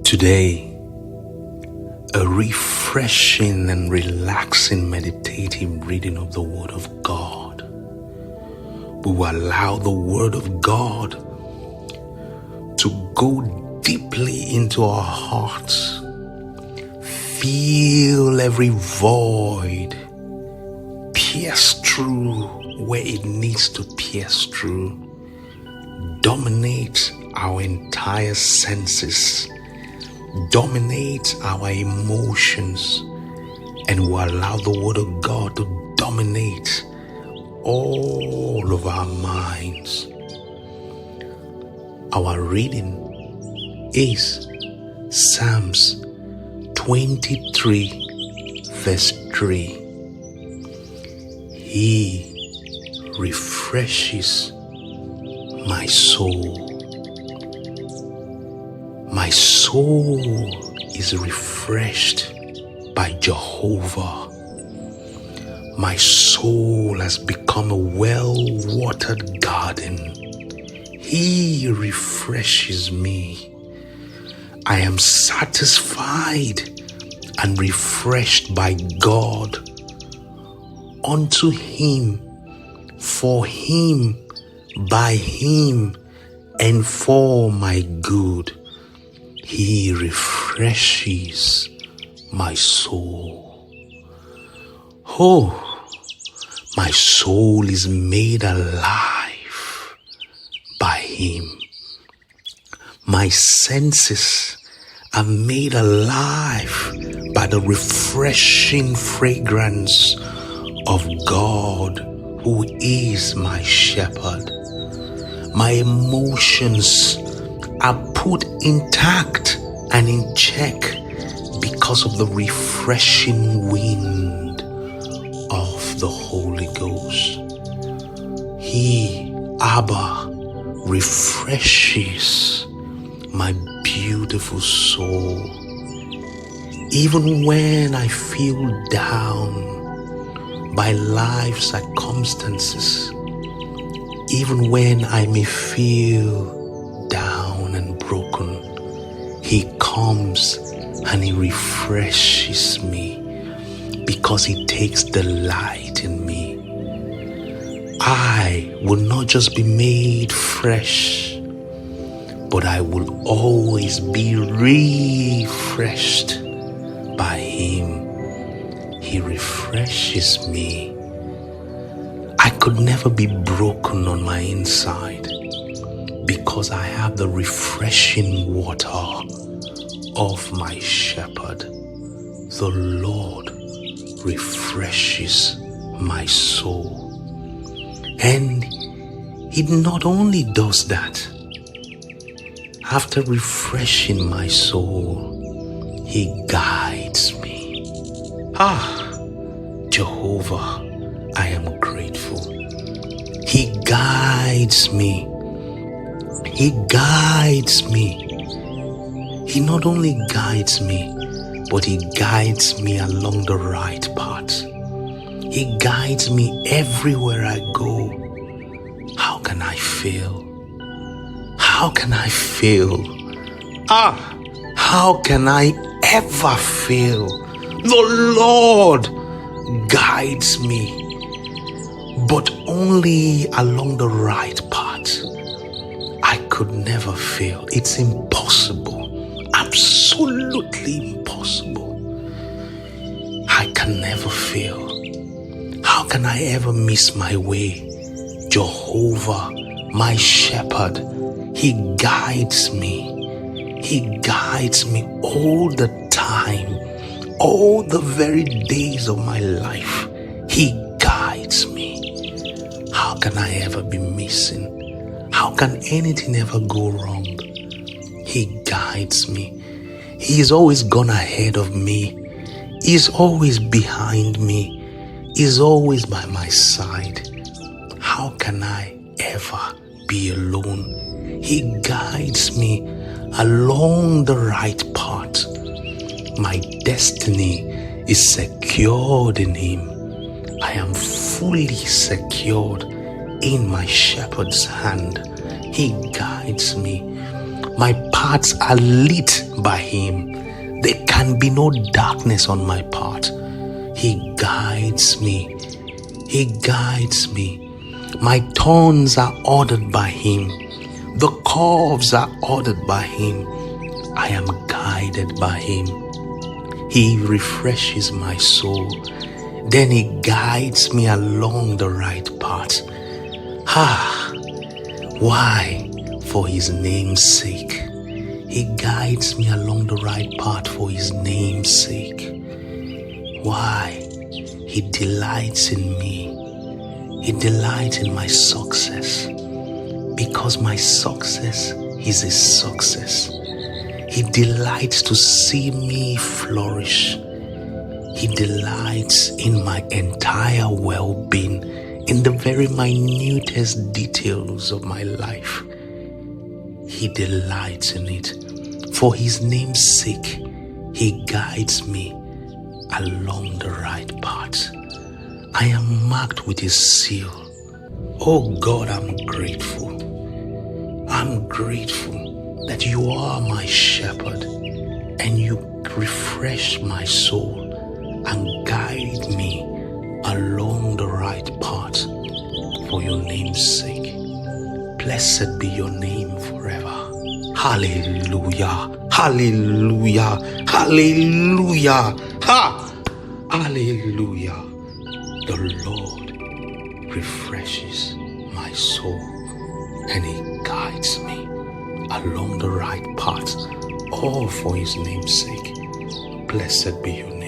Today, a refreshing and relaxing meditative reading of the Word of God. We will allow the Word of God to go deeply into our hearts, fill every void, pierce through where it needs to pierce through, dominate our entire senses, dominate our emotions, and will allow the Word of God to dominate all of our minds. Our reading is Psalms 23 verse 3. He refreshes my soul. My soul is refreshed by Jehovah. My soul has become a well-watered garden. He refreshes me. I am satisfied and refreshed by God. Unto Him, for Him, by Him, and for my good. He refreshes my soul. Oh, my soul is made alive by Him. My senses are made alive by the refreshing fragrance of God, who is my shepherd. My emotions are put intact and in check because of the refreshing wind of the Holy Ghost. He, Abba, refreshes my beautiful soul. Even when I feel down by life circumstances, even when I may feel down and broken, He comes and He refreshes me because He takes delight in me. I will not just be made fresh, but I will always be refreshed by Him. He refreshes me. I could never be broken on my inside because I have the refreshing water of my shepherd. The Lord refreshes my soul. And He not only does that, after refreshing my soul, He guides me. Jehovah, I am grateful. He guides me. He guides me. He not only guides me, but He guides me along the right path. He guides me everywhere I go. How can I fail? How can I fail? How can I ever fail? The Lord guides me, but only along the right path. I could never fail. It's impossible. Absolutely impossible. I can never fail. How can I ever miss my way? Jehovah, my shepherd, He guides me. He guides me all the time. All the very days of my life, He guides me. How can I ever be missing? How can anything ever go wrong? He guides me. He is always gone ahead of me. He is always behind me. He is always by my side. How can I ever be alone? He guides me along the right path. My destiny is secured in Him. I am fully secured in my shepherd's hand. He guides me. My paths are lit by him. There can be no darkness on my path. He guides me. He guides me. My turns are ordered by him. The curves are ordered by him. I am guided by him. He refreshes my soul. Then he guides me along the right path. Why? For his name's sake. He guides me along the right path for his name's sake. Why? He delights in me. He delights in my success. Because my success is his success. He delights to see me flourish. He delights in my entire well-being, in the very minutest details of my life. He delights in it. For his name's sake, he guides me along the right path. I am marked with his seal. Oh God, I'm grateful. I'm grateful that you are my shepherd and you refresh my soul and guide me along the right path for your name's sake. Blessed be your name forever. Hallelujah. Hallelujah. Hallelujah. Hallelujah. The Lord refreshes my soul and he guides me along the right path, all for his name's sake. Blessed be your name.